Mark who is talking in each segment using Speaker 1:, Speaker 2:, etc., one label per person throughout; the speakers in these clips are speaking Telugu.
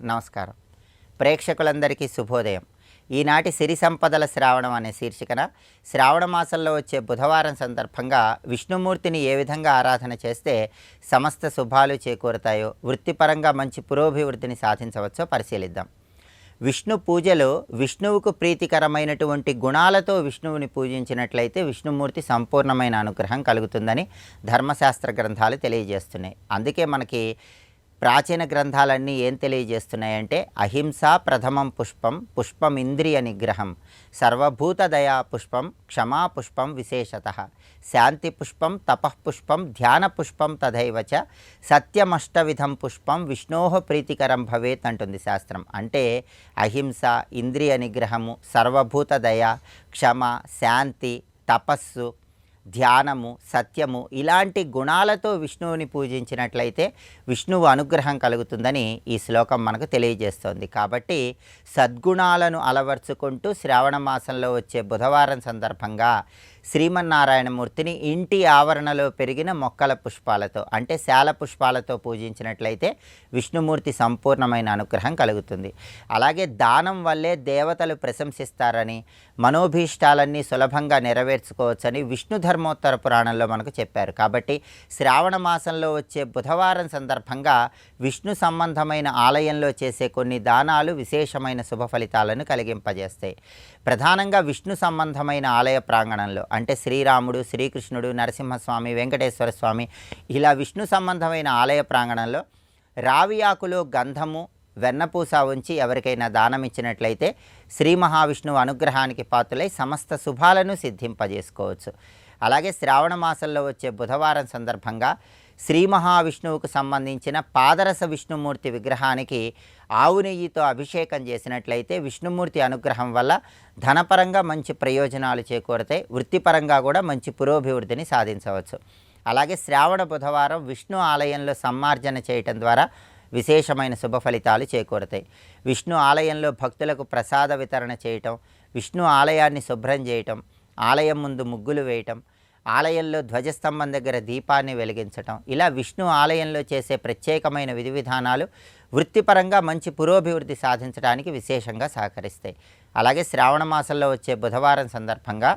Speaker 1: నమస్కారం. ప్రేక్షకులందరికీ శుభోదయం. ఈనాటి సిరి సంపదల శ్రావణం అనే శీర్షికన శ్రావణ మాసంలో వచ్చే బుధవారం సందర్భంగా విష్ణుమూర్తిని ఏ విధంగా ఆరాధన చేస్తే సమస్త శుభాలు చేకూరుతాయో, వృత్తిపరంగా మంచి పురోభివృద్ధిని సాధించవచ్చో పరిశీలిద్దాం. విష్ణు పూజలో విష్ణువుకు ప్రీతికరమైనటువంటి గుణాలతో విష్ణువుని పూజించినట్లయితే విష్ణుమూర్తి సంపూర్ణమైన అనుగ్రహం కలుగుతుందని ధర్మశాస్త్ర గ్రంథాలు తెలియజేస్తున్నాయి. అందుకే మనకి ప్రాచీన గ్రంథాలన్నీ ఏం తెలియజేస్తున్నాయంటే అహింస ప్రథమం పుష్పం, పుష్పం ఇంద్రియ నిగ్రహం, సర్వభూత దయా పుష్పం, క్షమా పుష్పం విశేషతః, శాంతి పుష్పం, తపఃపుష్పం, ధ్యాన పుష్పం తథైవచ సత్యమష్టవిధం పుష్పం విష్ణోః ప్రీతికరం భవేత్ అంటుంది శాస్త్రం. అంటే అహింస, ఇంద్రియ నిగ్రహము, సర్వభూత దయ, క్షమ, శాంతి, తపస్సు, ధ్యానము, సత్యము ఇలాంటి గుణాలతో విష్ణువుని పూజించినట్లయితే విష్ణువు అనుగ్రహం కలుగుతుందని ఈ శ్లోకం మనకు తెలియజేస్తోంది. కాబట్టి సద్గుణాలను అలవర్చుకుంటూ శ్రావణ మాసంలో వచ్చే బుధవారం సందర్భంగా శ్రీమన్నారాయణమూర్తిని ఇంటి ఆవరణలో పెరిగిన మొక్కల పుష్పాలతో అంటే శాల పుష్పాలతో పూజించినట్లయితే విష్ణుమూర్తి సంపూర్ణమైన అనుగ్రహం కలుగుతుంది. అలాగే దానం వల్లే దేవతలు ప్రశంసిస్తారని, మనోభీష్టాలన్నీ సులభంగా నెరవేర్చుకోవచ్చని విష్ణు ధర్మోత్తర పురాణంలో మనకు చెప్పారు. కాబట్టి శ్రావణ మాసంలో వచ్చే బుధవారం సందర్భంగా విష్ణు సంబంధమైన ఆలయంలో చేసే కొన్ని దానాలు విశేషమైన శుభ ఫలితాలను కలిగింపజేస్తాయి. ప్రధానంగా విష్ణు సంబంధమైన ఆలయ ప్రాంగణంలో అంటే శ్రీరాముడు, శ్రీకృష్ణుడు, నరసింహస్వామి, వెంకటేశ్వర స్వామి ఇలా విష్ణు సంబంధమైన ఆలయ ప్రాంగణంలో రావి ఆకులో గంధము, వెన్నపూస ఉంచి ఎవరికైనా దానం ఇచ్చినట్లయితే శ్రీ మహావిష్ణువు అనుగ్రహానికి పాత్రులై సమస్త శుభాలను సిద్ధింపజేసుకోవచ్చు. అలాగే శ్రావణ మాసంలో వచ్చే బుధవారం సందర్భంగా శ్రీ మహావిష్ణువుకు సంబంధించిన పాదరస విష్ణుమూర్తి విగ్రహానికి ఆవు నెయ్యితో అభిషేకం చేసినట్లయితే విష్ణుమూర్తి అనుగ్రహం వల్ల ధనపరంగా మంచి ప్రయోజనాలు చేకూరతాయి, వృత్తిపరంగా కూడా మంచి పురోభివృద్ధిని సాధించవచ్చు. అలాగే శ్రావణ బుధవారం విష్ణు ఆలయంలో సమ్మార్జన చేయటం ద్వారా విశేషమైన శుభ ఫలితాలు చేకూరతాయి. విష్ణు ఆలయంలో భక్తులకు ప్రసాద వితరణ చేయటం, విష్ణు ఆలయాన్ని శుభ్రం చేయటం, ఆలయం ముందు ముగ్గులు వేయటం, ఆలయంలో ధ్వజస్తంభం దగ్గర దీపాన్ని వెలిగించటం ఇలా విష్ణు ఆలయంలో చేసే ప్రత్యేకమైన విధి విధానాలు వృత్తిపరంగా మంచి పురోభివృద్ధి సాధించడానికి విశేషంగా సహకరిస్తాయి. అలాగే శ్రావణ మాసంలో వచ్చే బుధవారం సందర్భంగా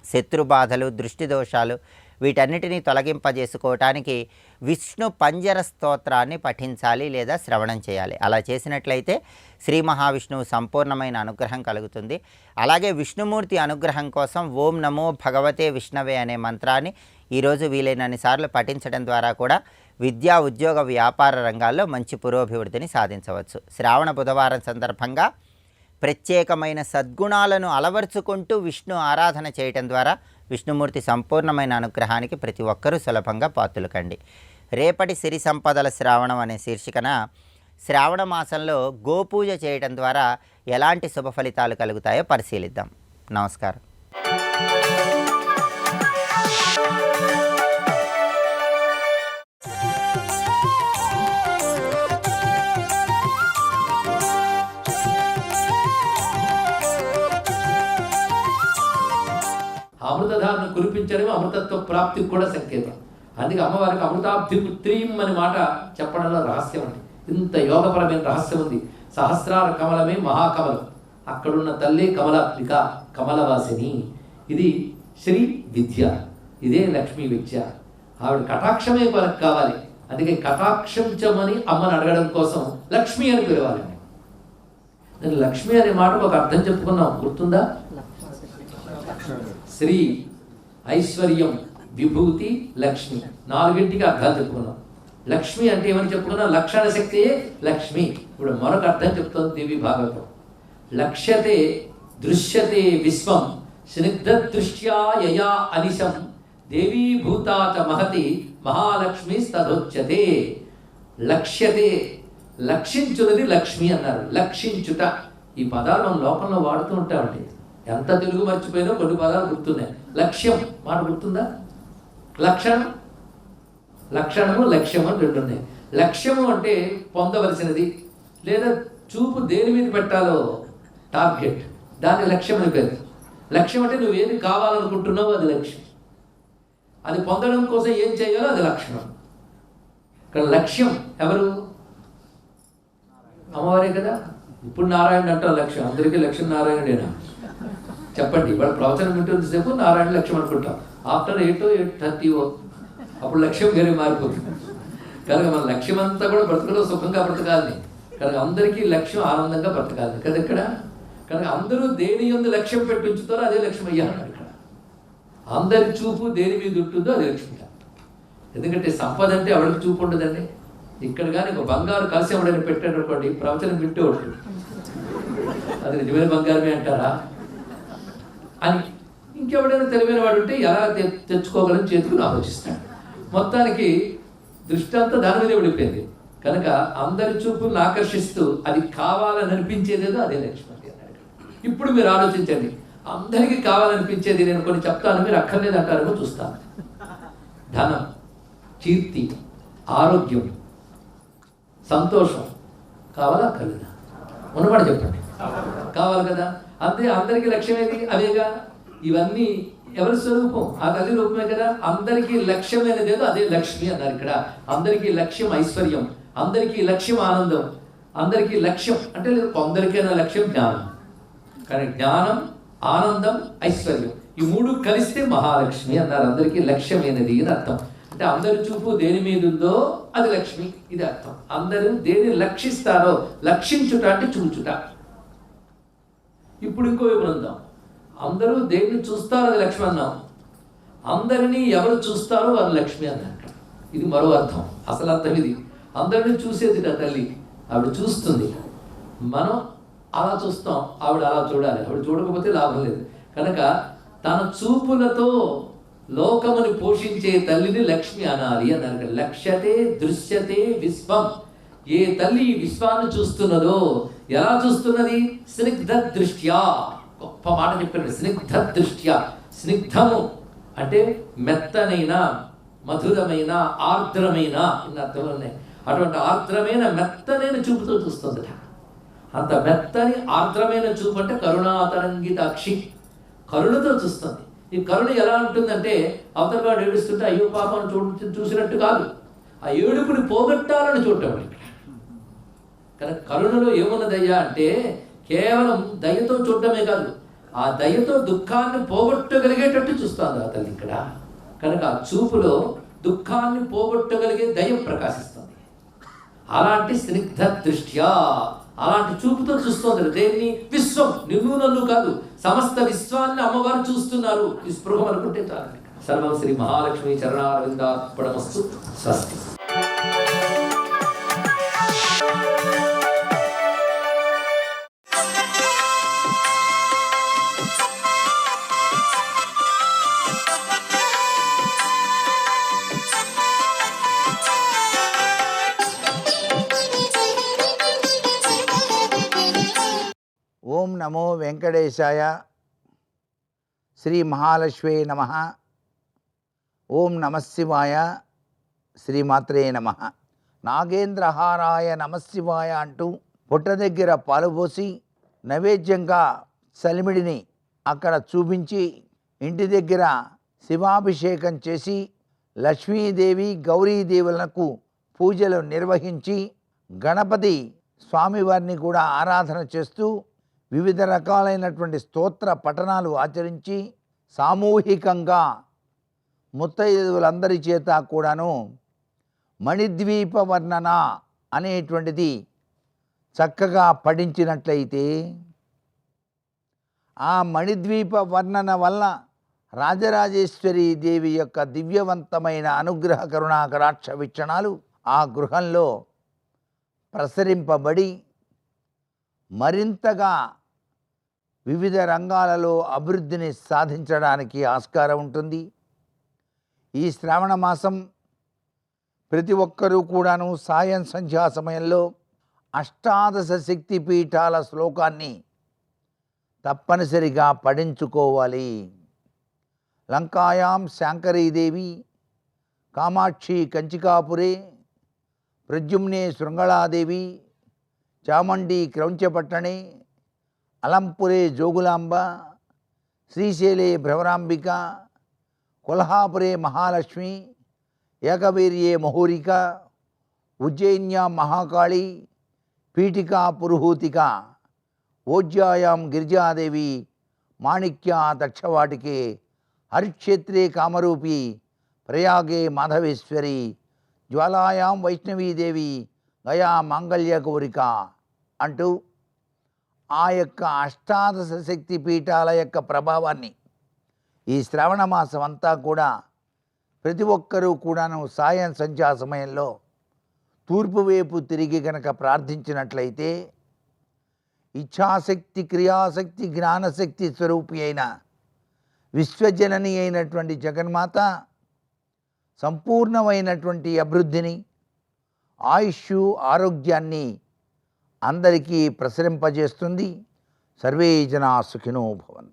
Speaker 1: శత్రుబాధలు, దృష్టి దోషాలు వీటన్నిటినీ తొలగింపజేసుకోవటానికి విష్ణు పంజర స్తోత్రాన్ని పఠించాలి లేదా శ్రవణం చేయాలి. అలా చేసినట్లయితే శ్రీ మహావిష్ణువు సంపూర్ణమైన అనుగ్రహం కలుగుతుంది. అలాగే విష్ణుమూర్తి అనుగ్రహం కోసం ఓం నమో భగవతే విష్ణవే అనే మంత్రాన్ని ఈరోజు వీలైనన్ని సార్లు పఠించడం ద్వారా కూడా విద్యా, ఉద్యోగ, వ్యాపార రంగాల్లో మంచి పురోభివృద్ధిని సాధించవచ్చు. శ్రావణ బుధవారం సందర్భంగా ప్రత్యేకమైన సద్గుణాలను అలవర్చుకుంటూ విష్ణు ఆరాధన చేయటం ద్వారా విష్ణుమూర్తి సంపూర్ణమైన అనుగ్రహానికి ప్రతి ఒక్కరూ సులభంగా పాత్రులు కండి. రేపటి సిరి సంపదల శ్రావణం అనే శీర్షికన శ్రావణ మాసంలో గోపూజ చేయటం ద్వారా ఎలాంటి శుభ ఫలితాలు కలుగుతాయో పరిశీలిద్దాం. నమస్కారం.
Speaker 2: అమృతధారను కురిపించడమే అమృతత్వ ప్రాప్తికి కూడా సంకేతం. అందుకే అమ్మవారికి అమృతాబ్ధిపుత్రీం అని మాట చెప్పడంలో రహస్యం అండి. ఇంత యోగపరమైన రహస్యం ఉంది. సహస్రార కమలమే మహాకమలం, అక్కడున్న తల్లి కమలాత్మిక, కమలవాసిని. ఇది శ్రీ విద్య, ఇదే లక్ష్మీ విద్య. ఆవిడ కటాక్షమే మనకు కావాలి. అందుకే కటాక్షించమని అమ్మని అడగడం కోసం లక్ష్మి అని పిలవాలండి. నేను లక్ష్మి అనే మాటకు ఒక అర్థం చెప్పుకున్నాం, గుర్తుందా? శ్రీ, ఐశ్వర్యం, విభూతి, లక్ష్మి, నాలుగింటికి అర్థాలు చెప్పుకున్నాం. లక్ష్మి అంటే ఏమని చెప్పుకున్నాం? లక్షణ శక్తియే లక్ష్మి. ఇప్పుడు మరొక అర్థం చెప్తుంది దేవి భాగవతం. లక్ష్యతే దృశ్యతే విశ్వం స్నిగ్ధ దృష్ట్యా యయా అనిశం దేవీ భూతాచ మహతి మహాలక్ష్మి తదోచ్యతే. లక్ష్యతే, లక్షించున్నది లక్ష్మి అన్నారు. లక్షించుట ఈ పదాలు మనం లోకంలో వాడుతూ ఉంటామండి. ఎంత తెలుగు మర్చిపోయినా కొన్ని పదాలు గుర్తున్నాయి. లక్ష్యం మాట గుర్తుందా? లక్షణం, లక్షణము, లక్ష్యము అని రెండు ఉన్నాయి. లక్ష్యము అంటే పొందవలసినది లేదా చూపు దేని మీద పెట్టాలో టార్గెట్, దాని లక్ష్యం అని పేరు. లక్ష్యం అంటే నువ్వు ఏది కావాలనుకుంటున్నావో అది లక్ష్యం. అది పొందడం కోసం ఏం చేయాలో అది లక్షణం. ఇక్కడ లక్ష్యం ఎవరు? అమ్మవారే కదా. ఇప్పుడు నారాయణ అంటారు లక్ష్యం, అందరికీ లక్ష్యం నారాయణుడేనా? చెప్పండి. ఇవాళ ప్రవచనం వింటుంది సేపు నారాయణ లక్ష్యం అనుకుంటాం. ఆఫ్టర్ 8:30 అప్పుడు లక్ష్యం వేరే మారిపోతుంది. కనుక మన లక్ష్యం అంతా కూడా బ్రతకలో సుఖంగా బ్రతకాలని, కనుక అందరికీ లక్ష్యం ఆనందంగా బ్రతకాలి కదా ఇక్కడ. కనుక అందరూ దేని యందు లక్ష్యం పెట్టి ఉంచుతారో అదే లక్ష్యం అయ్యారు ఇక్కడ. అందరి చూపు దేని మీద ఉంటుందో అదే లక్ష్మి. ఎందుకంటే సంపద అంటే ఎవరికి చూపు ఉండదండి. ఇక్కడ కానీ ఒక బంగారు కలిసి ఎవడైనా పెట్టాడు అనుకోండి, ప్రవచనం వింటే ఉంటుంది, అది నిజమైన బంగారమే అంటారా అని ఇంకెవడైనా తెలివైన వాడు ఉంటే ఎలా తెచ్చుకోగలని చేతుకుని ఆలోచిస్తాడు. మొత్తానికి దృష్టి అంతా దాని మీద పడిపోయింది. కనుక అందరి చూపులను ఆకర్షిస్తూ అది కావాలని అనిపించేదేదో అదే లక్ష్మి అన్నాడు. ఇప్పుడు మీరు ఆలోచించండి, అందరికీ కావాలనిపించేది నేను కొన్ని చెప్తాను, మీరు అక్కర్లేదు అంటారేమో చూస్తాను. ధనం, కీర్తి, ఆరోగ్యం, సంతోషం కావాలా అక్కర్లేదా? ఉన్నమాట చెప్పండి. కావాలి కదా. అంతే. అందరికీ లక్ష్యం ఏది? అదేగా. ఇవన్నీ ఎవరి స్వరూపం? ఆ తల్లి రూపమే కదా. అందరికీ లక్ష్యమైనది ఏదో అదే లక్ష్మి అన్నారు ఇక్కడ. అందరికీ లక్ష్యం ఐశ్వర్యం, అందరికీ లక్ష్యం ఆనందం, అందరికీ లక్ష్యం అంటే కొందరికైనా లక్ష్యం జ్ఞానం. కానీ జ్ఞానం, ఆనందం, ఐశ్వర్యం ఈ మూడు కలిస్తే మహాలక్ష్మి అన్నారు. అందరికీ లక్ష్యమైనది అని అర్థం. అంటే అందరి చూపు దేని మీద ఉందో అది లక్ష్మి, ఇది అర్థం. అందరూ దేని లక్షిస్తారో, లక్షించుట అంటే చూచుట. ఇప్పుడు ఇంకో వైపు ఉందాం. అందరూ దేన్ని చూస్తారో అది లక్ష్మి అన్నాం. అందరినీ ఎవరు చూస్తారో వారు లక్ష్మి అన్నారు. ఇది మరో అర్థం. అసలు అర్థం ఇది. అందరినీ చూసేది నా తల్లి, ఆవిడ చూస్తుంది. మనం అలా చూస్తాం, ఆవిడ అలా చూడాలి. ఆవిడ చూడకపోతే లాభం లేదు. కనుక తన చూపులతో లోకముని పోషించే తల్లిని లక్ష్మి అనాలి అన్నారు. లక్ష్యతే దృశ్యతే విశ్వం. ఏ తల్లి ఈ విశ్వాన్ని చూస్తున్నదో, ఎలా చూస్తున్నది? స్నిగ్ధ దృష్ట్యా. గొప్ప మాట చెప్పారు, స్నిగ్ధ దృష్ట్యా. స్నిగ్ధము అంటే మెత్తనైన, మధురమైన, ఆర్ద్రమైన ఇన్ని అర్థాలు ఉన్నాయి. అటువంటి ఆర్ద్రమైన మెత్తనైన చూపుతో చూస్తుందట. అంత మెత్తని ఆర్ద్రమైన చూపు అంటే కరుణాతరంగితాక్షి, కరుణతో చూస్తుంది. ఈ కరుణ ఎలా ఉంటుందంటే అవతలవాడు ఏడుస్తుంటే అయ్యో పాపను చూసినట్టు కాదు, ఆ ఏడుపుని పోగొట్టాలని చూడటం ఇక్కడ. కనుక కరుణలో ఏమున్నదయ్యా అంటే కేవలం దయతో చూడటమే కాదు, ఆ దయతో దుఃఖాన్ని పోగొట్టగలిగేటట్టు చూస్తుంది ఆ తల్లి ఇక్కడ. కనుక ఆ చూపులో దుఃఖాన్ని పోగొట్టగలిగే దయ ప్రకాశిస్తుంది. అలాంటి స్నిగ్ధ దృష్ట్యా, అలాంటి చూపుతో చూస్తోంది. దేన్ని? విశ్వం. నిన్ను నన్ను కాదు, సమస్త విశ్వాన్ని అమ్మవారు చూస్తున్నారు. ఈ స్పృహం అనుకుంటే చాలు. సర్వం శ్రీ మహాలక్ష్మి చరణారవిందార్పణమస్తు. స్వస్తి.
Speaker 3: ఓం నమో వెంకటేశాయ. శ్రీ మహాలక్ష్మీ నమః. ఓం నమశివాయ. శ్రీమాత్రే నమః. నాగేంద్రహారాయ నమశివాయ అంటూ పుట్ట దగ్గర పాలు పోసి నైవేద్యంగా సలిమిడిని అక్కడ చూపించి ఇంటి దగ్గర శివాభిషేకం చేసి లక్ష్మీదేవి గౌరీదేవులకు పూజలు నిర్వహించి గణపతి స్వామివారిని కూడా ఆరాధన చేస్తూ వివిధ రకాలైనటువంటి స్తోత్ర పఠనాలు ఆచరించి సామూహికంగా ముత్తైదువులందరి చేత కూడాను మణిద్వీప వర్ణన అనేటువంటిది చక్కగా పఠించినట్లయితే ఆ మణిద్వీప వర్ణన వల్ల రాజరాజేశ్వరీ దేవి యొక్క దివ్యవంతమైన అనుగ్రహ కరుణా కటాక్ష వీక్షణాలు ఆ గృహంలో ప్రసరింపబడి మరింతగా వివిధ రంగాలలో అభివృద్ధిని సాధించడానికి ఆస్కారం ఉంటుంది. ఈ శ్రావణ మాసం ప్రతి ఒక్కరూ కూడాను సాయం సంధ్యా సమయంలో అష్టాదశ శక్తి పీఠాల శ్లోకాన్ని తప్పనిసరిగా పఠించుకోవాలి. లంకాయాం శాంకరీదేవి, కామాక్షి కంచికాపురే, ప్రద్యుమ్నే శృంగళాదేవి, చాముండి క్రౌంచపట్టణే, అలంపురే జోగులాంబ, శ్రీశైలే భ్రవరాంబిక, కొల్హాపురే మహాలక్ష్మి, ఏకవీర్యే మహూరిక, ఉజ్జయిన్యాం మహాకాళి, పీఠికా పురుహూతిక ఓజ్యాయాం గిరిజాదేవి మాణిక్యా దక్షవాటికే హరిక్షేత్రే కామరూపి ప్రయాగే మాధవేశ్వరి జ్వాలాయాం వైష్ణవీదేవి గయా మాంగళ్య గౌరిక అంటూ ఆ యొక్క అష్టాదశ శక్తి పీఠాల యొక్క ప్రభావాన్ని ఈ శ్రావణ మాసం అంతా కూడా ప్రతి ఒక్కరూ కూడాను సాయం సంధ్యా సమయంలో తూర్పు వైపు తిరిగి కనుక ప్రార్థించినట్లయితే ఇచ్ఛాశక్తి క్రియాశక్తి జ్ఞానశక్తి స్వరూపి అయిన విశ్వజనని అయినటువంటి జగన్మాత సంపూర్ణమైనటువంటి అభివృద్ధిని ఆయుష్ ఆరోగ్యాన్ని అందరికీ ప్రసరింపజేస్తుంది. సర్వే జనా సుఖినో భవంతు.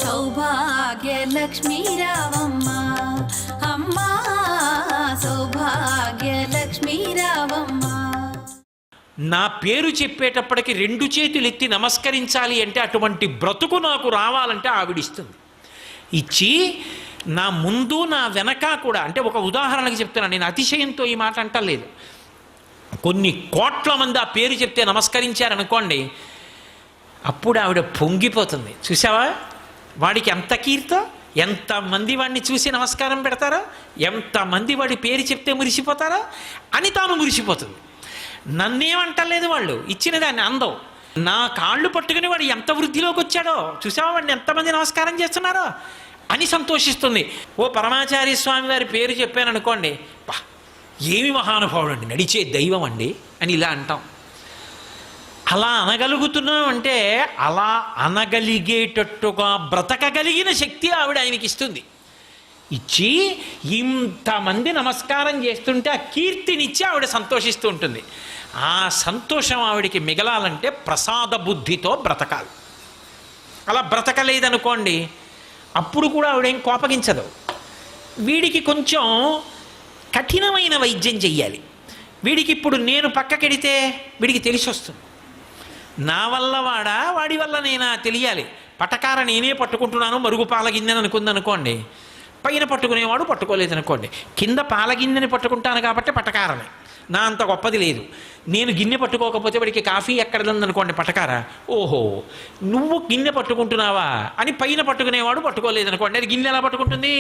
Speaker 4: సౌభాగ్యలక్ష్మీ రావమ్మ అమ్మా, సౌభాగ్యలక్ష్మీ రావమ్మ.
Speaker 5: నా పేరు చెప్పేటప్పటికి 2 చేతులు ఎత్తి నమస్కరించాలి అంటే అటువంటి బ్రతుకు నాకు రావాలంటే ఆవిడిస్తుంది. ఇచ్చి నా ముందు నా వెనక కూడా, అంటే ఒక ఉదాహరణకి చెప్తున్నాను, నేను అతిశయంతో ఈ మాట అంటలేదు. కొన్ని కోట్ల మంది ఆ పేరు చెప్తే నమస్కరించారనుకోండి, అప్పుడు ఆవిడ పొంగిపోతుంది. చూసావా వాడికి ఎంత కీర్తో, ఎంతమంది వాడిని చూసి నమస్కారం పెడతారో, ఎంతమంది వాడి పేరు చెప్తే మురిసిపోతారో అని తాను మురిసిపోతుంది. నన్నేమంటలేదు, వాళ్ళు ఇచ్చిన దాన్ని అందం. నా కాళ్ళు పట్టుకుని వాడు ఎంత వృద్ధిలోకి వచ్చాడో చూసావా, వాడిని ఎంతమంది నమస్కారం చేస్తున్నారో అని సంతోషిస్తుంది. ఓ పరమాచార్య స్వామి వారి పేరు చెప్పాను అనుకోండి, బా ఏమి మహానుభావుడు అండి, నడిచే దైవం అండి అని ఇలా అంటాం. అలా అనగలుగుతున్నాం అంటే అలా అనగలిగేటట్టుగా బ్రతకగలిగిన శక్తి ఆవిడ ఆయనకి ఇస్తుంది. ఇచ్చి ఇంతమంది నమస్కారం చేస్తుంటే ఆ కీర్తినిచ్చి ఆవిడ సంతోషిస్తూ ఉంటుంది. ఆ సంతోషం ఆవిడికి మిగలాలంటే ప్రసాద బుద్ధితో బ్రతకాలి. అలా బ్రతకలేదనుకోండి, అప్పుడు కూడా ఆవిడేం కోపగించదు. వీడికి కొంచెం కఠినమైన వైద్యం చెయ్యాలి. వీడికి ఇప్పుడు నేను పక్కకెడితే వీడికి తెలిసి వస్తుంది, నా వల్ల వాడా వాడి వల్ల నేనా తెలియాలి. పటకార నేనే పట్టుకుంటున్నాను, మరుగు పాలగిన్నెని అనుకుందనుకోండి, పైన పట్టుకునేవాడు పట్టుకోలేదనుకోండి, కింద పాలగిన్నెని పట్టుకుంటాను కాబట్టి పటకారమే, నా అంత గొప్పది లేదు. నేను గిన్నె పట్టుకోకపోతే వాడికి కాఫీ ఎక్కడదనుకోండి పటకార, ఓహో నువ్వు గిన్నె పట్టుకుంటున్నావా అని పైన పట్టుకునేవాడు పట్టుకోలేదనుకోండి, అది గిన్నె ఎలా పట్టుకుంటుంది?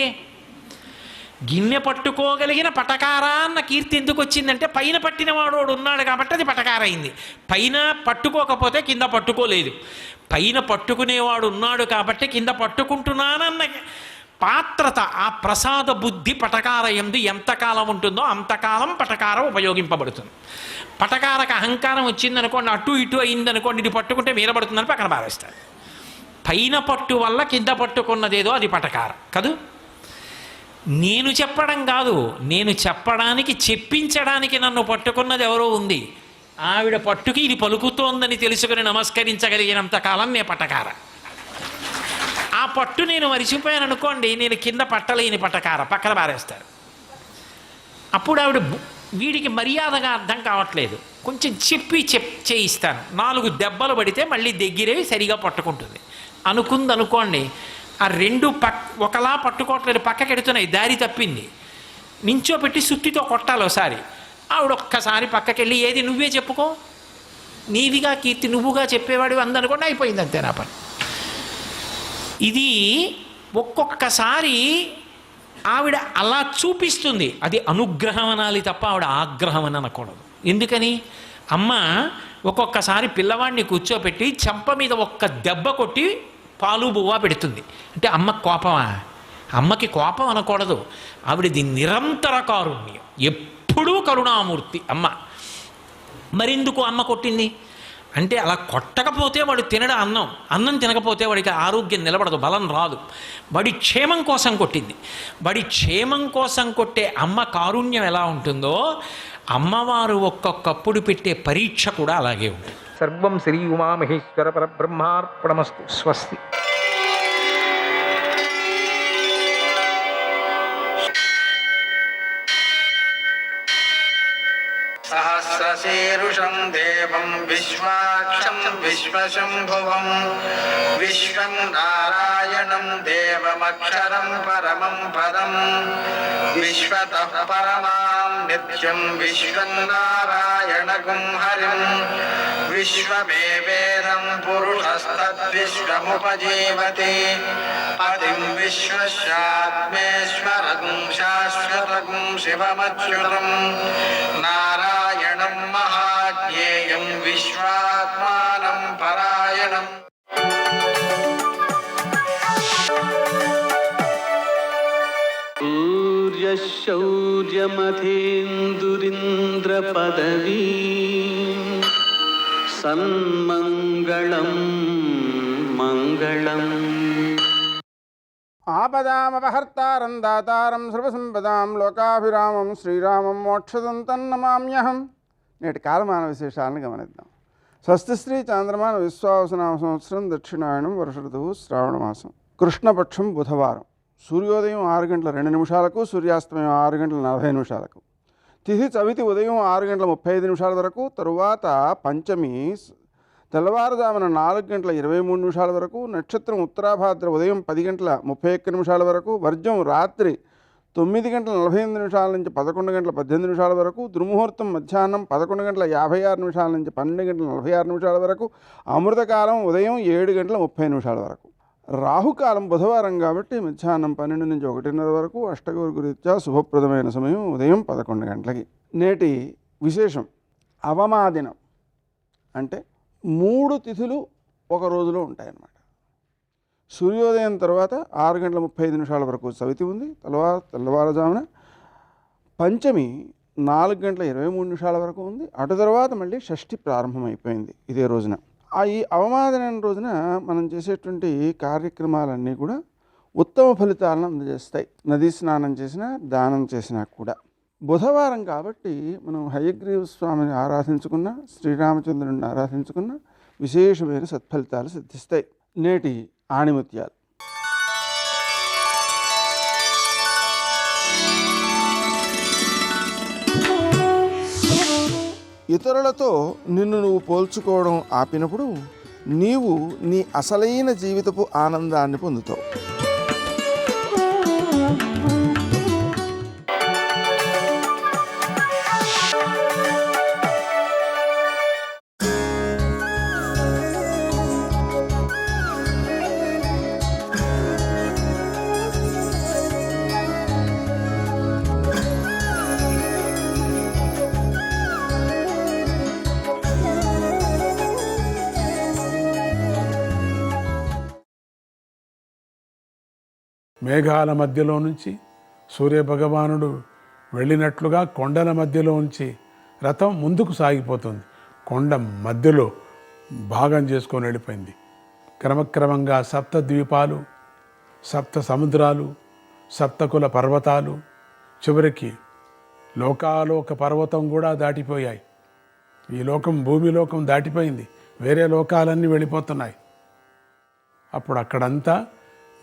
Speaker 5: గిన్నె పట్టుకోగలిగిన పటకార అన్న కీర్తి ఎందుకు వచ్చిందంటే పైన పట్టినవాడు ఉన్నాడు కాబట్టి అది పటకార అయింది. పైన పట్టుకోకపోతే కింద పట్టుకోలేదు. పైన పట్టుకునేవాడు ఉన్నాడు కాబట్టి కింద పట్టుకుంటున్నానన్న పాత్రత, ఆ ప్రసాద బుద్ధి పటకార యందు ఎంతకాలం ఉంటుందో అంతకాలం పటకార ఉపయోగింపబడుతుంది. పటకారకు అహంకారం వచ్చిందనుకోండి, అటు ఇటు అయిందనుకోండి, ఇది పట్టుకుంటే మీద పడుతుందని పక్కన పారేస్తారు. పైన పట్టు వల్ల కింద పట్టుకున్నదేదో అది పటకార కదూ. నేను చెప్పడం కాదు, నేను చెప్పడానికి చెప్పించడానికి నన్ను పట్టుకున్నది ఎవరో ఉంది. ఆవిడ పట్టుకి ఇది పలుకుతోందని తెలుసుకుని నమస్కరించగలిగినంత కాలం నే పటకార. ఆ పట్టు నేను మరిచిపోయాను అనుకోండి, నేను కింద పట్టలేని పటకార, పక్కన పారేస్తారు. అప్పుడు ఆవిడ వీడికి మర్యాదగా అర్థం కావట్లేదు, కొంచెం చెప్పి చేయిస్తాను, 4 దెబ్బలు పడితే మళ్ళీ దగ్గరే సరిగా పట్టుకుంటుంది అనుకుందనుకోండి. ఆ 2 ఒకలా పట్టుకోవట్లేదు, పక్కకెడుతున్నాయి, దారి తప్పింది, నించోపెట్టి సుత్తితో కొట్టాలి ఒకసారి. ఆవిడ ఒక్కసారి పక్కకెళ్ళి ఏది నువ్వే చెప్పుకో, నీదిగా కీర్తి నువ్వుగా చెప్పేవాడు అందనుకోండి, అయిపోయింది అంతే నా పని. ఇది ఒక్కొక్కసారి ఆవిడ అలా చూపిస్తుంది, అది అనుగ్రహం అనాలి తప్ప ఆవిడ ఆగ్రహం అని అనకూడదు. ఎందుకని? అమ్మ ఒక్కొక్కసారి పిల్లవాడిని కూర్చోపెట్టి చెంప మీద ఒక్క దెబ్బ కొట్టి పాలు బువ్వ పెడుతుంది అంటే అమ్మ కోపమా? అమ్మకి కోపం అనకూడదు, ఆవిడది నిరంతర కారుణ్యం, ఎప్పుడూ కరుణామూర్తి అమ్మ. మరెందుకు అమ్మ కొట్టింది అంటే అలా కొట్టకపోతే వాడు తినడు అన్నం తినకపోతే వాడికి ఆరోగ్యం నిలబడదు, బలం రాదు. వాడి క్షేమం కోసం కొట్టింది. వాడి క్షేమం కోసం కొట్టే అమ్మ కారుణ్యం ఎలా ఉంటుందో అమ్మవారు ఒక్కొక్కప్పుడు పెట్టే పరీక్ష కూడా అలాగే ఉంటుంది.
Speaker 6: సర్వం శ్రీ ఉమామహేశ్వర పరబ్రహ్మార్పణమస్తు. స్వస్తి.
Speaker 7: సహస్ర విశ్వశీరుషం దేవం విశ్వాక్షం విశ్వశంభువం విశ్వం నారాయణం దేవమక్షరం పరమం పదం విశ్వతః పరమాం నిత్యం విశ్వం నారాయణగుం హరిం విశ్వమేవేదం పురుషస్తద్విశ్వముపజీవతి పతిం విశ్వస్యాత్మేశ్వరం శాశ్వతం శివమచ్యుతం నారాయణం మహాజ్ఞేయం విశ్వాత్మానం పరాయణం.
Speaker 8: శౌర్యమథేందురింద్రపదవీ సన్మంగళం మంగళం.
Speaker 9: ఆపదామపహర్తారం దాతారం సర్వసంపదాం లోకాభిరామం శ్రీరామం మోక్షదంతం నమామ్యహం. నేటి కాలమాన విశేషాలను గమనిద్దాం. స్వస్తి శ్రీ చాంద్రమాన విశ్వావసనామ సంవత్సరం దక్షిణాయనం వర్ష ఋతువు శ్రావణమాసం కృష్ణపక్షం బుధవారం. సూర్యోదయం 6:02 సూర్యాస్తమయం 6:40. తిథి చవితి ఉదయం 6:35 వరకు, తరువాత పంచమి తెల్లవారుజామున 4:23 వరకు, నక్షత్రం ఉత్తరాభాద్ర ఉదయం 10:31 వరకు, వర్జం రాత్రి 9:48 నుంచి 11:18 వరకు, దుర్ముహూర్తం మధ్యాహ్నం 11:56 నుంచి 12:46 వరకు, అమృతకాలం ఉదయం 7:30 వరకు. రాహుకాలం బుధవారం కాబట్టి మధ్యాహ్నం 12 నుంచి 1:30 వరకు, అష్టగురురీత్యా శుభప్రదమైన సమయం ఉదయం 11 గంటలకి. నేటి విశేషం అవమాదినం అంటే 3 తిథులు ఒక రోజులో ఉంటాయన్నమాట. సూర్యోదయం తర్వాత 6:35 వరకు చవితి ఉంది. తెల్లవారుజామున పంచమి 4:23 వరకు ఉంది. అటు తర్వాత మళ్ళీ షష్ఠి ప్రారంభమైపోయింది ఇదే రోజున. ఈ అవమాదనం రోజున మనం చేసేటువంటి కార్యక్రమాలన్నీ కూడా ఉత్తమ ఫలితాలను అందజేస్తాయి. నదీ స్నానం చేసినా, దానం చేసినా కూడా. బుధవారం కాబట్టి మనం హయగ్రీవ స్వామిని ఆరాధించుకున్న, శ్రీరామచంద్రుని ఆరాధించుకున్న విశేషమైన సత్ఫలితాలు సిద్ధిస్తాయి. నేటి ఆణిముత్యాలు. ఇతరులతో నిన్ను నువ్వు పోల్చుకోవడం ఆపినప్పుడు నీవు నీ అసలైన జీవితపు ఆనందాన్ని పొందుతావు.
Speaker 10: మేఘాల మధ్యలో నుంచి సూర్యభగవానుడు వెళ్ళినట్లుగా కొండల మధ్యలో నుంచి రథం ముందుకు సాగిపోతుంది. కొండ మధ్యలో భాగం చేసుకొని వెళ్ళిపోయింది. క్రమక్రమంగా 7 ద్వీపాలు, 7 సముద్రాలు, 7 పర్వతాలు, చివరికి లోకాలోక పర్వతం కూడా దాటిపోయాయి. ఈ లోకం భూమిలోకం దాటిపోయింది. వేరే లోకాలన్నీ వెళ్ళిపోతున్నాయి. అప్పుడు అక్కడంతా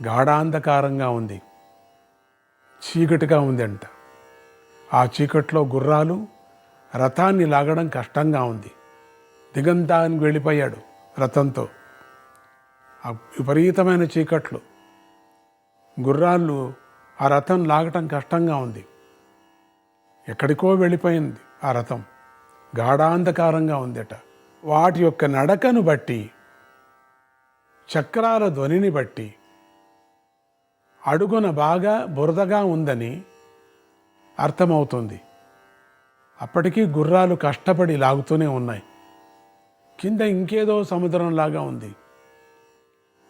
Speaker 10: గాఢాంధకారంగా ఉంది, చీకటిగా ఉంది అంట. ఆ చీకట్లో గుర్రాలు రథాన్ని లాగడం కష్టంగా ఉంది. దిగంతానికి వెళ్ళిపోయాడు రథంతో. ఆ విపరీతమైన చీకట్లు, గుర్రాలు ఆ రథం లాగటం కష్టంగా ఉంది. ఎక్కడికో వెళ్ళిపోయింది ఆ రథం, గాఢాంధకారంగా ఉందట. వాటి యొక్క నడకను బట్టి, చక్రాల ధ్వనిని బట్టి అడుగున బాగా బురదగా ఉందని అర్థమవుతుంది. అప్పటికీ గుర్రాలు కష్టపడి లాగుతూనే ఉన్నాయి. కింద ఇంకేదో సముద్రంలాగా ఉంది,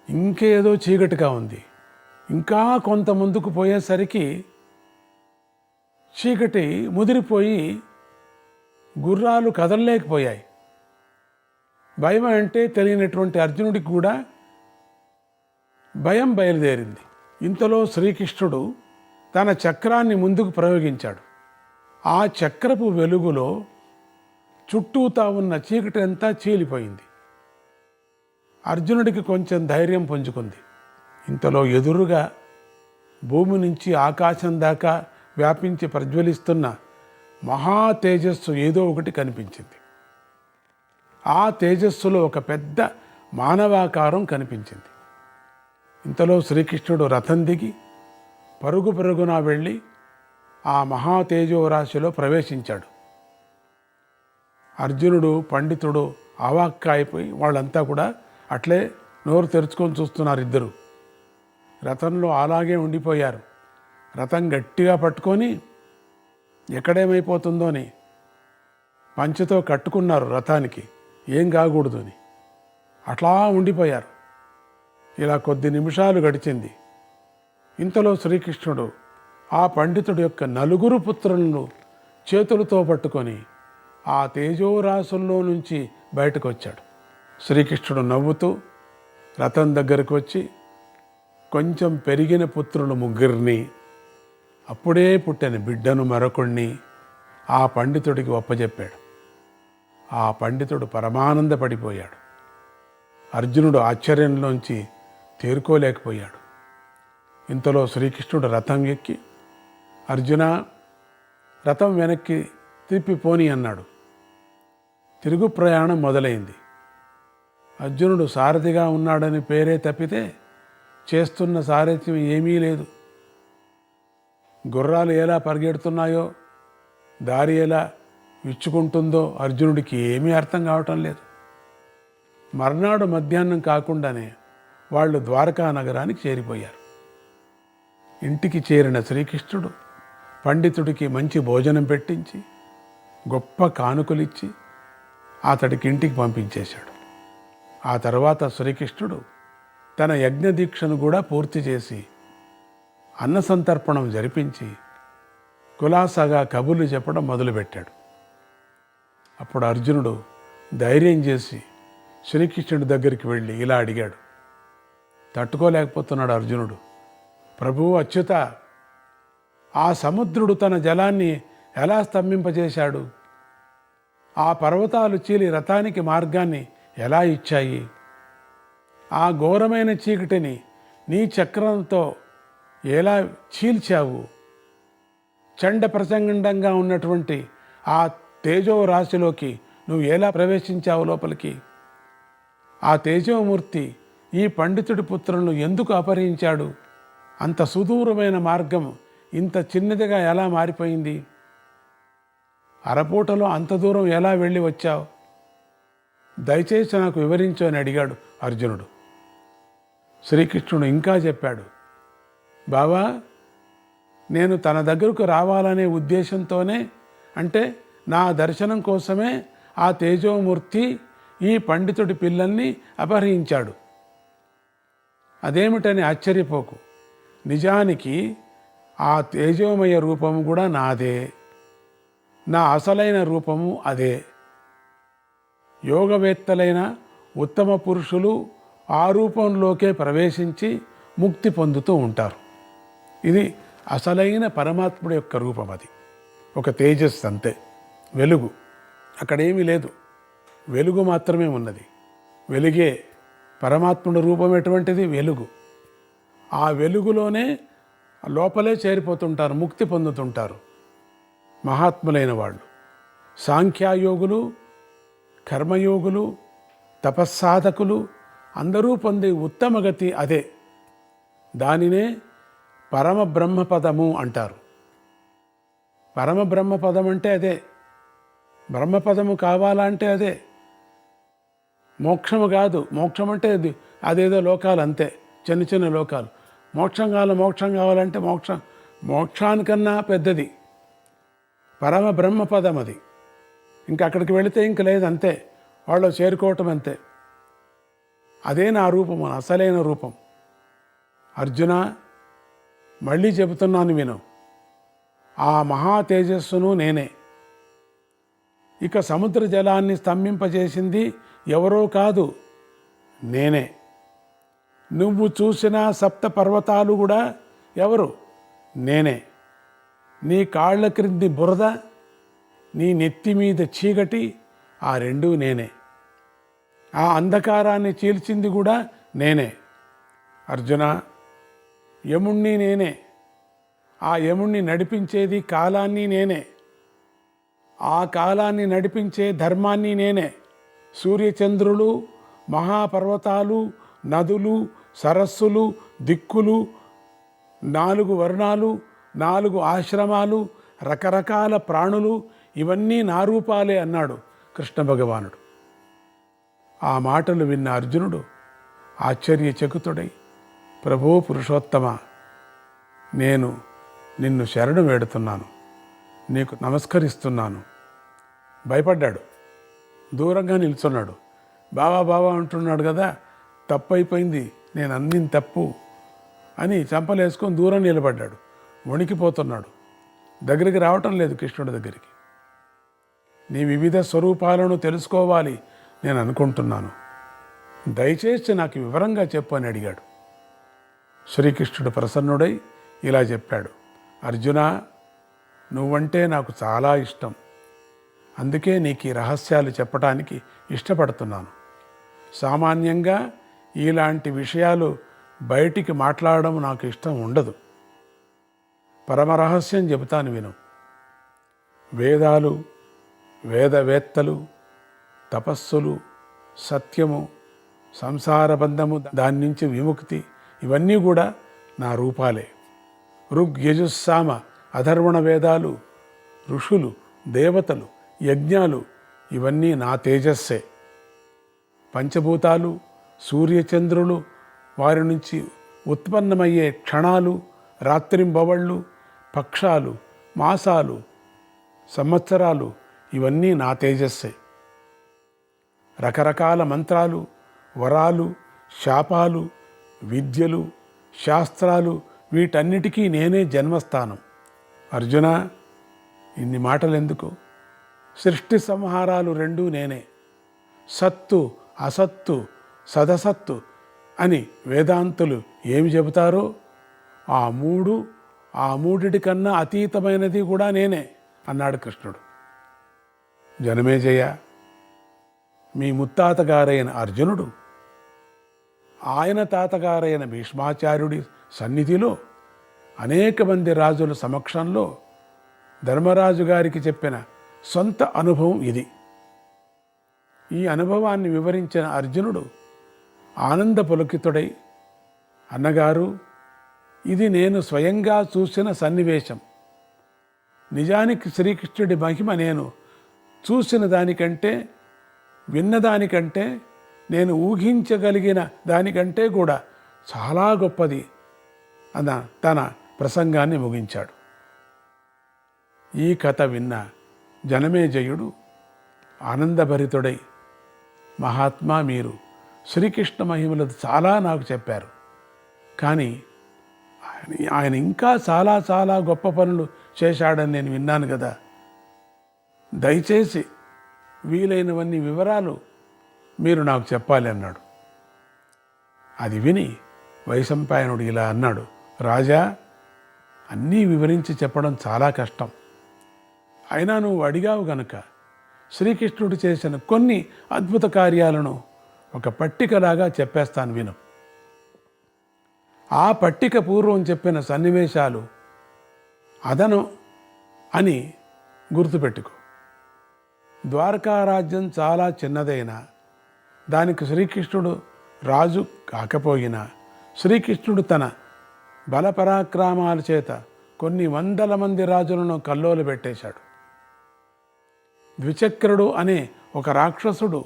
Speaker 10: ఇంకేదో చీకటిగా ఉంది. ఇంకా కొంత ముందుకు పోయేసరికి చీకటి ముదిరిపోయి గుర్రాలు కదలలేకపోయాయి. భయం అంటే తెలియనటువంటి అర్జునుడికి కూడా భయం బయలుదేరింది. ఇంతలో శ్రీకృష్ణుడు తన చక్రాన్ని ముందుకు ప్రయోగించాడు. ఆ చక్రపు వెలుగులో చుట్టూతా ఉన్న చీకటి అంతా చీలిపోయింది. అర్జునుడికి కొంచెం ధైర్యం పుంజుకుంది. ఇంతలో ఎదురుగా భూమి నుంచి ఆకాశం దాకా వ్యాపించి ప్రజ్వలిస్తున్న మహా తేజస్సు ఏదో ఒకటి కనిపించింది. ఆ తేజస్సులో ఒక పెద్ద మానవాకారం కనిపించింది. ఇంతలో శ్రీకృష్ణుడు రథం దిగి పరుగు పరుగున వెళ్ళి ఆ మహా తేజోరాశిలో ప్రవేశించాడు. అర్జునుడు, పండితుడు అవాక్క అయిపోయి వాళ్ళంతా కూడా అట్లే నోరు తెరుచుకొని చూస్తున్నారు. ఇద్దరు రథంలో అలాగే ఉండిపోయారు. రథం గట్టిగా పట్టుకొని ఎక్కడేమైపోతుందో అని పంచెతో కట్టుకున్నారు రథానికి, ఏం కాకూడదు అని. అట్లా ఉండిపోయారు. ఇలా కొద్ది నిమిషాలు గడిచింది. ఇంతలో శ్రీకృష్ణుడు ఆ పండితుడి యొక్క 4 పుత్రులను చేతులతో పట్టుకొని ఆ తేజోరాశుల్లో నుంచి బయటకు వచ్చాడు. శ్రీకృష్ణుడు నవ్వుతూ రథం దగ్గరకు వచ్చి కొంచెం పెరిగిన పుత్రులు 3 అప్పుడే పుట్టిన బిడ్డను మరొకడిని ఆ పండితుడికి ఒప్పజెప్పాడు. ఆ పండితుడు పరమానందపడిపోయాడు. అర్జునుడు ఆశ్చర్యంలోంచి తేరుకోలేకపోయాడు. ఇంతలో శ్రీకృష్ణుడు రథం ఎక్కి, అర్జున, రథం వెనక్కి తిప్పిపోని అన్నాడు. తిరుగు ప్రయాణం మొదలైంది. అర్జునుడు సారథిగా ఉన్నాడని పేరే తప్పితే చేస్తున్న సారథ్యం ఏమీ లేదు. గుర్రాలు ఎలా పరిగెడుతున్నాయో, దారి ఎలా విచ్చుకుంటుందో అర్జునుడికి ఏమీ అర్థం కావటం లేదు. మర్నాడు మధ్యాహ్నం కాకుండానే వాళ్ళు ద్వారకా నగరానికి చేరిపోయారు. ఇంటికి చేరిన శ్రీకృష్ణుడు పండితుడికి మంచి భోజనం పెట్టించి గొప్ప కానుకలిచ్చి అతడికి ఇంటికి పంపించేశాడు. ఆ తర్వాత శ్రీకృష్ణుడు తన యజ్ఞ దీక్షను కూడా పూర్తి చేసి అన్న సంతర్పణం జరిపించి కులాసాగా కబుర్లు చెప్పడం మొదలుపెట్టాడు. అప్పుడు అర్జునుడు ధైర్యం చేసి శ్రీకృష్ణుడి దగ్గరికి వెళ్ళి ఇలా అడిగాడు. తట్టుకోలేకపోతున్నాడు అర్జునుడు. ప్రభువు అచ్యుత, ఆ సముద్రుడు తన జలాన్ని ఎలా స్తంభింపజేశాడు? ఆ పర్వతాలు చీలి రథానికి మార్గాన్ని ఎలా ఇచ్చాయి? ఆ ఘోరమైన చీకటిని నీ చక్రంతో ఎలా చీల్చావు? చండ ప్రచండంగా ఉన్నటువంటి ఆ తేజో రాశిలోకి నువ్వు ఎలా ప్రవేశించావు లోపలికి? ఆ తేజోమూర్తి ఈ పండితుడి పుత్రులను ఎందుకు అపహరించాడు? అంత సుదూరమైన మార్గం ఇంత చిన్నదిగా ఎలా మారిపోయింది? అరపూటలో అంత దూరం ఎలా వెళ్ళి వచ్చావు? దయచేసి నాకు వివరించు అని అడిగాడు అర్జునుడు. శ్రీకృష్ణుడు ఇంకా చెప్పాడు, బావా, నేను తన దగ్గరకు రావాలనే ఉద్దేశంతోనే, అంటే నా దర్శనం కోసమే ఆ తేజోమూర్తి ఈ పండితుడి పిల్లల్ని అపహరించాడు. అదేమిటని ఆశ్చర్యపోకు. నిజానికి ఆ తేజోమయ రూపము కూడా నాదే, నా అసలైన రూపము అదే. యోగవేత్తలైన ఉత్తమ పురుషులు ఆ రూపంలోకే ప్రవేశించి ముక్తి పొందుతూ ఉంటారు. ఇది అసలైన పరమాత్ముడి యొక్క రూపం. అది ఒక తేజస్సు అంతే, వెలుగు. అక్కడేమీ లేదు, వెలుగు మాత్రమే ఉన్నది. వెలుగే పరమాత్ముడి రూపం. ఎటువంటిది? వెలుగు. ఆ వెలుగులోనే లోపలే చేరిపోతుంటారు, ముక్తి పొందుతుంటారు మహాత్ములైన వాళ్ళు. సాంఖ్యాయోగులు, కర్మయోగులు, తపస్సాధకులు అందరూ పొందే ఉత్తమ గతి అదే. దానినే పరమ బ్రహ్మపదము అంటారు. పరమ బ్రహ్మపదం అంటే అదే. బ్రహ్మపదము కావాలంటే అదే. మోక్షము కాదు. మోక్షం అంటే అదేదో లోకాలు అంతే, చిన్న చిన్న లోకాలు. మోక్షం కావాలంటే మోక్షానికన్నా పెద్దది పరమ బ్రహ్మపదం. అది ఇంకా అక్కడికి వెళితే ఇంక లేదు, అంతే, వాళ్ళు చేరుకోవటం అంతే. అదే నా రూపం, అసలైన రూపం. అర్జున, మళ్ళీ చెబుతున్నాను విను. ఆ మహా తేజస్సును నేనే. ఇక సముద్ర జలాన్ని స్తంభింపజేసింది ఎవరో కాదు, నేనే. నువ్వు చూసిన 7 పర్వతాలు కూడా ఎవరు? నేనే. నీ కాళ్ళ క్రింది బురద, నీ నెత్తి మీద చీకటి, ఆ 2 నేనే. ఆ అంధకారాన్ని చీల్చింది కూడా నేనే. అర్జున, యముణ్ణి నేనే. ఆ యముణ్ణి నడిపించేది కాలాన్ని నేనే. ఆ కాలాన్ని నడిపించే ధర్మాన్ని నేనే. సూర్యచంద్రులు, మహాపర్వతాలు, నదులు, సరస్సులు, దిక్కులు, 4 వర్ణాలు, 4 ఆశ్రమాలు, రకరకాల ప్రాణులు, ఇవన్నీ నా రూపాలే అన్నాడు కృష్ణ భగవానుడు. ఆ మాటలు విన్న అర్జునుడు ఆశ్చర్యచకితుడై, ప్రభో పురుషోత్తమ, నేను నిన్ను శరణు వేడుతున్నాను, నీకు నమస్కరిస్తున్నాను. భయపడ్డాడు, దూరంగా నిల్చున్నాడు. బావా బావా అంటున్నాడు కదా, తప్పైపోయింది, నేను అన్నింది తప్పు అని చంపలేసుకొని దూరం నిలబడ్డాడు. వణికిపోతున్నాడు, దగ్గరికి రావటం లేదు కృష్ణుడి దగ్గరికి. నీ వివిధ స్వరూపాలను తెలుసుకోవాలి నేను అనుకుంటున్నాను, దయచేసి నాకు వివరంగా చెప్పు అని అడిగాడు. శ్రీకృష్ణుడు ప్రసన్నుడై ఇలా చెప్పాడు, అర్జున, నువ్వంటే నాకు చాలా ఇష్టం, అందుకే నీకు ఈ రహస్యాలు చెప్పటానికి ఇష్టపడుతున్నాను. సామాన్యంగా ఇలాంటి విషయాలు బయటికి మాట్లాడడం నాకు ఇష్టం ఉండదు. పరమరహస్యం చెబుతాను విను. వేదాలు, వేదవేత్తలు, తపస్సులు, సత్యము, సంసార బంధము, దాని నుంచి విముక్తి, ఇవన్నీ కూడా నా రూపాలే. ఋగ్ యజుస్సామ అధర్వణ వేదాలు, ఋషులు, దేవతలు, యజ్ఞాలు, ఇవన్నీ నా తేజస్సే. పంచభూతాలు, సూర్యచంద్రులు, వారి నుంచి ఉత్పన్నమయ్యే క్షణాలు, రాత్రింబవళ్ళు, పక్షాలు, మాసాలు, సంవత్సరాలు, ఇవన్నీ నా తేజస్సే. రకరకాల మంత్రాలు, వరాలు, శాపాలు, విద్యలు, శాస్త్రాలు, వీటన్నిటికీ నేనే జన్మస్థానం. అర్జున, ఇన్ని మాటలు ఎందుకు? సృష్టి సంహారాలు రెండూ నేనే. సత్తు, అసత్తు, సదసత్తు అని వేదాంతులు ఏమి చెబుతారో ఆ మూడిటికన్నా అతీతమైనది కూడా నేనే అన్నాడు కృష్ణుడు. జనమేజయ, మీ ముత్తాతగారైన అర్జునుడు ఆయన తాతగారైన భీష్మాచార్యుడి సన్నిధిలో అనేక మంది రాజుల సమక్షంలో ధర్మరాజు గారికి చెప్పిన సొంత అనుభవం ఇది. ఈ అనుభవాన్ని వివరించిన అర్జునుడు ఆనంద పులకితుడై, అన్నగారు, ఇది నేను స్వయంగా చూసిన సన్నివేశం. నిజానికి శ్రీకృష్ణుడి మహిమ నేను చూసిన దానికంటే, విన్నదానికంటే, నేను ఊహించగలిగిన దానికంటే కూడా చాలా గొప్పది అన్న తన ప్రసంగాన్ని ముగించాడు. ఈ కథ విన్న జనమేజయుడు ఆనందభరితుడై, మహాత్మా, మీరు శ్రీకృష్ణ మహిమలు చాలా నాకు చెప్పారు, కానీ ఆయన ఇంకా చాలా చాలా గొప్ప పనులు చేశాడని నేను విన్నాను కదా, దయచేసి వీలైనవన్నీ వివరాలు మీరు నాకు చెప్పాలి అన్నాడు. అది విని వైశంపాయనుడు ఇలా అన్నాడు, రాజా, అన్నీ వివరించి చెప్పడం చాలా కష్టం. అయినా నువ్వు అడిగావు గనుక శ్రీకృష్ణుడు చేసిన కొన్ని అద్భుత కార్యాలను ఒక పట్టికలాగా చెప్పేస్తాను విను. ఆ పట్టిక పూర్వం చెప్పిన సన్నివేశాలు అదను అని గుర్తుపెట్టుకో. ద్వారకా రాజ్యం చాలా చిన్నదైనా, దానికి శ్రీకృష్ణుడు రాజు కాకపోయినా, శ్రీకృష్ణుడు తన బలపరాక్రమాల చేత కొన్ని వందల మంది రాజులను కల్లోలు పెట్టేశాడు. ద్విచక్రుడు అనే ఒక రాక్షసుడు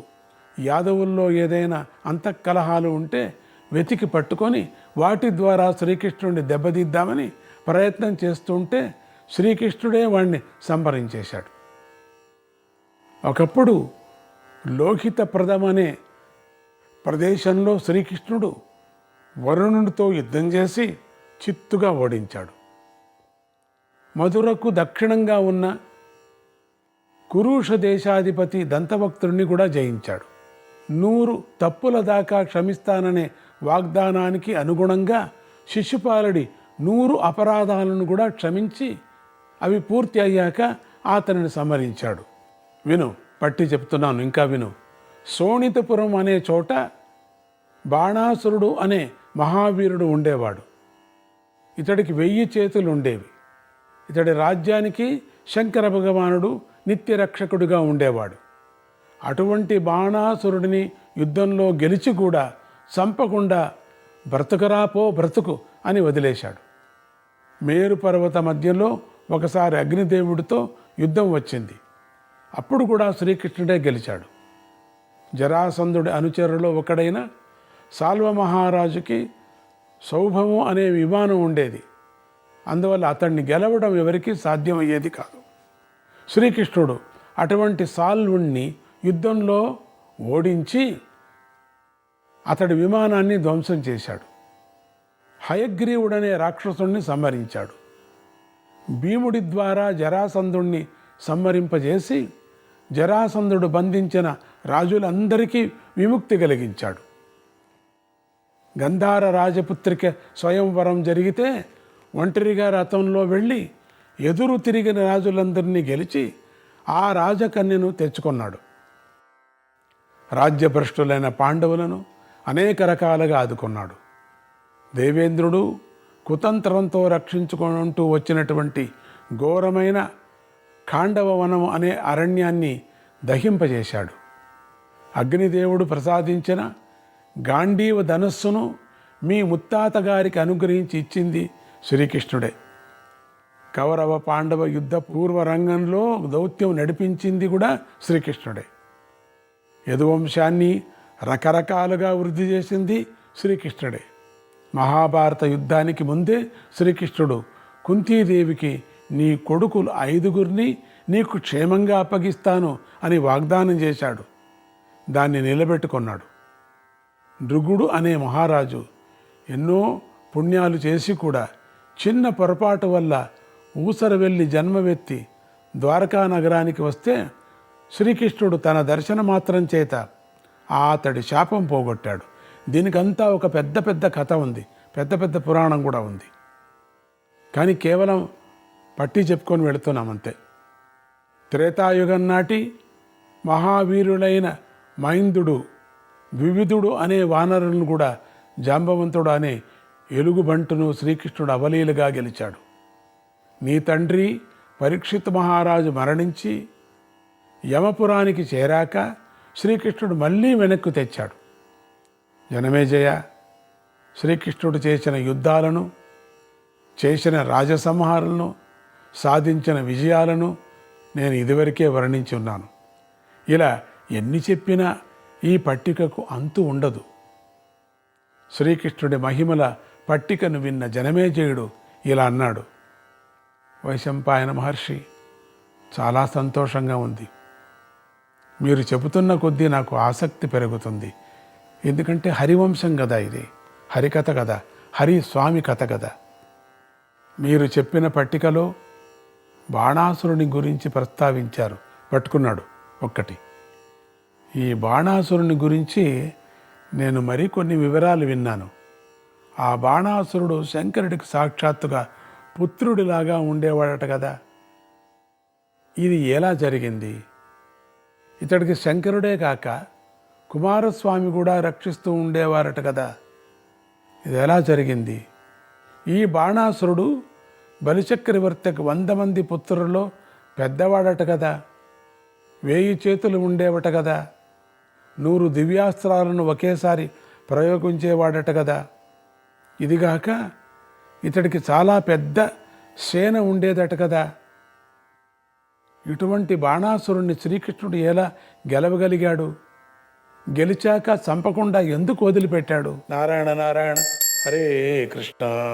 Speaker 10: యాదవుల్లో ఏదైనా అంతఃకలహాలు ఉంటే వెతికి పట్టుకొని వాటి ద్వారా శ్రీకృష్ణుడిని దెబ్బతీద్దామని ప్రయత్నం చేస్తుంటే శ్రీకృష్ణుడే వాణ్ణి సంహరించేశాడు. ఒకప్పుడు లోహితప్రదమనే ప్రదేశంలో శ్రీకృష్ణుడు వరుణుడితో యుద్ధం చేసి చిత్తుగా ఓడించాడు. మధురకు దక్షిణంగా ఉన్న కురుష దేశాధిపతి దంతభక్తుడిని కూడా జయించాడు. 100 తప్పుల దాకా క్షమిస్తాననే వాగ్దానానికి అనుగుణంగా శిశుపాలుడి 100 అపరాధాలను కూడా క్షమించి అవి పూర్తి అయ్యాక అతనిని సంహరించాడు. విను, పట్టి చెప్తున్నాను, ఇంకా విను. శోణితపురం అనే చోట బాణాసురుడు అనే మహావీరుడు ఉండేవాడు. ఇతడికి 1000 చేతులు ఉండేవి. ఇతడి రాజ్యానికి శంకర భగవానుడు నిత్యరక్షకుడిగా ఉండేవాడు. అటువంటి బాణాసురుడిని యుద్ధంలో గెలిచి కూడా చంపకుండా బ్రతుకరాపో బ్రతుకు అని వదిలేశాడు. మేరు పర్వత మధ్యలో ఒకసారి అగ్నిదేవుడితో యుద్ధం వచ్చింది. అప్పుడు కూడా శ్రీకృష్ణుడే గెలిచాడు. జరాసంధుడి అనుచరులో ఒకడైన సాల్వ మహారాజుకి సౌభము అనే విమానం ఉండేది. అందువల్ల అతన్ని గెలవడం ఎవరికీ సాధ్యమయ్యేది కాదు. శ్రీకృష్ణుడు అటువంటి సాల్వుణ్ణి యుద్ధంలో ఓడించి అతడి విమానాన్ని ధ్వంసం చేశాడు. హయగ్రీవుడనే రాక్షసుణ్ణి సంహరించాడు. భీముడి ద్వారా జరాసంధుణ్ణి సంహరింపజేసి జరాసంధుడు బంధించిన రాజులందరికీ విముక్తి కలిగించాడు. గంధార రాజపుత్రిక స్వయంవరం జరిగితే ఒంటరిగా రథంలో వెళ్ళి ఎదురు తిరిగిన రాజులందరినీ గెలిచి ఆ రాజకన్యను తెచ్చుకున్నాడు. రాజ్యభ్రష్టులైన పాండవులను అనేక రకాలుగా ఆదుకున్నాడు. దేవేంద్రుడు కుతంత్రంతో రక్షించుకుంటూ వచ్చినటువంటి ఘోరమైన ఖాండవ వనం అనే అరణ్యాన్ని దహింపజేశాడు. అగ్నిదేవుడు ప్రసాదించిన గాంధీవ ధనస్సును మీ ముత్తాత గారికి అనుగ్రహించి ఇచ్చింది శ్రీకృష్ణుడే. కౌరవ పాండవ యుద్ధ పూర్వ రంగంలో దౌత్యం నడిపించింది కూడా శ్రీకృష్ణుడే. యదువంశాన్ని రకరకాలుగా వృద్ధి చేసింది శ్రీకృష్ణుడే. మహాభారత యుద్ధానికి ముందే శ్రీకృష్ణుడు కుంతీదేవికి నీ కొడుకులు 5గురిని నీకు క్షేమంగా అప్పగిస్తాను అని వాగ్దానం చేశాడు. దాన్ని నిలబెట్టుకున్నాడు. భృగుడు అనే మహారాజు ఎన్నో పుణ్యాలు చేసి కూడా చిన్న పొరపాటు వల్ల ఊసర వెళ్ళి జన్మవెత్తి ద్వారకా నగరానికి వస్తే శ్రీకృష్ణుడు తన దర్శన మాత్రం చేత అతడి శాపం పోగొట్టాడు. దీనికంతా ఒక పెద్ద కథ ఉంది, పెద్ద పురాణం కూడా ఉంది. కానీ కేవలం పట్టి చెప్పుకొని వెళుతున్నామంతే. త్రేతాయుగం నాటి మహావీరులైన మైందుడు, వివిధుడు అనే వానరులను కూడా జాంబవంతుడు అనే ఎలుగుబంటును శ్రీకృష్ణుడు అవలీలుగా గెలిచాడు. నీ తండ్రి పరీక్షిత్ మహారాజు మరణించి యమపురానికి చేరాక శ్రీకృష్ణుడు మళ్ళీ వెనక్కు తెచ్చాడు. జనమేజయ, శ్రీకృష్ణుడు చేసిన యుద్ధాలను, చేసిన రాజసంహారాలను, సాధించిన విజయాలను నేను ఇదివరకే వర్ణించి ఉన్నాను. ఇలా ఎన్ని చెప్పినా ఈ పట్టికకు అంతు ఉండదు. శ్రీకృష్ణుడి మహిమల పట్టికను విన్న జనమేజయుడు ఇలా అన్నాడు: వైశంపాయన మహర్షి, చాలా సంతోషంగా ఉంది. మీరు చెబుతున్న కొద్దీ నాకు ఆసక్తి పెరుగుతుంది. ఎందుకంటే హరివంశం కదా, ఇది హరికథ కదా, హరి స్వామి కథ కదా. మీరు చెప్పిన పట్టికలో బాణాసురుని గురించి ప్రస్తావించారు. పట్టుకున్నాడు ఒక్కటి. ఈ బాణాసురుని గురించి నేను మరికొన్ని వివరాలు విన్నాను. ఆ బాణాసురుడు శంకరుడికి సాక్షాత్తుగా పుత్రుడిలాగా ఉండేవాడట కదా. ఇది ఎలా జరిగింది? ఇతడికి శంకరుడే కాక కుమారస్వామి కూడా రక్షిస్తూ ఉండేవారట కదా. ఇది ఎలా జరిగింది? ఈ బాణాసురుడు బలిచక్రవర్తికి 100 మంది పుత్రులలో పెద్దవాడట కదా. 1000 చేతులు ఉండేవట కదా. 100 దివ్యాస్త్రాలను ఒకేసారి ప్రయోగించేవాడట కదా. ఇదిగాక ఇతడికి చాలా పెద్ద సేన ఉండేదట కదా. ఇటువంటి బాణాసురుణ్ణి శ్రీకృష్ణుడు ఎలా గెలవగలిగాడు? గెలిచాక చంపకుండా ఎందుకు వదిలిపెట్టాడు? నారాయణ నారాయణ, హరే కృష్ణ.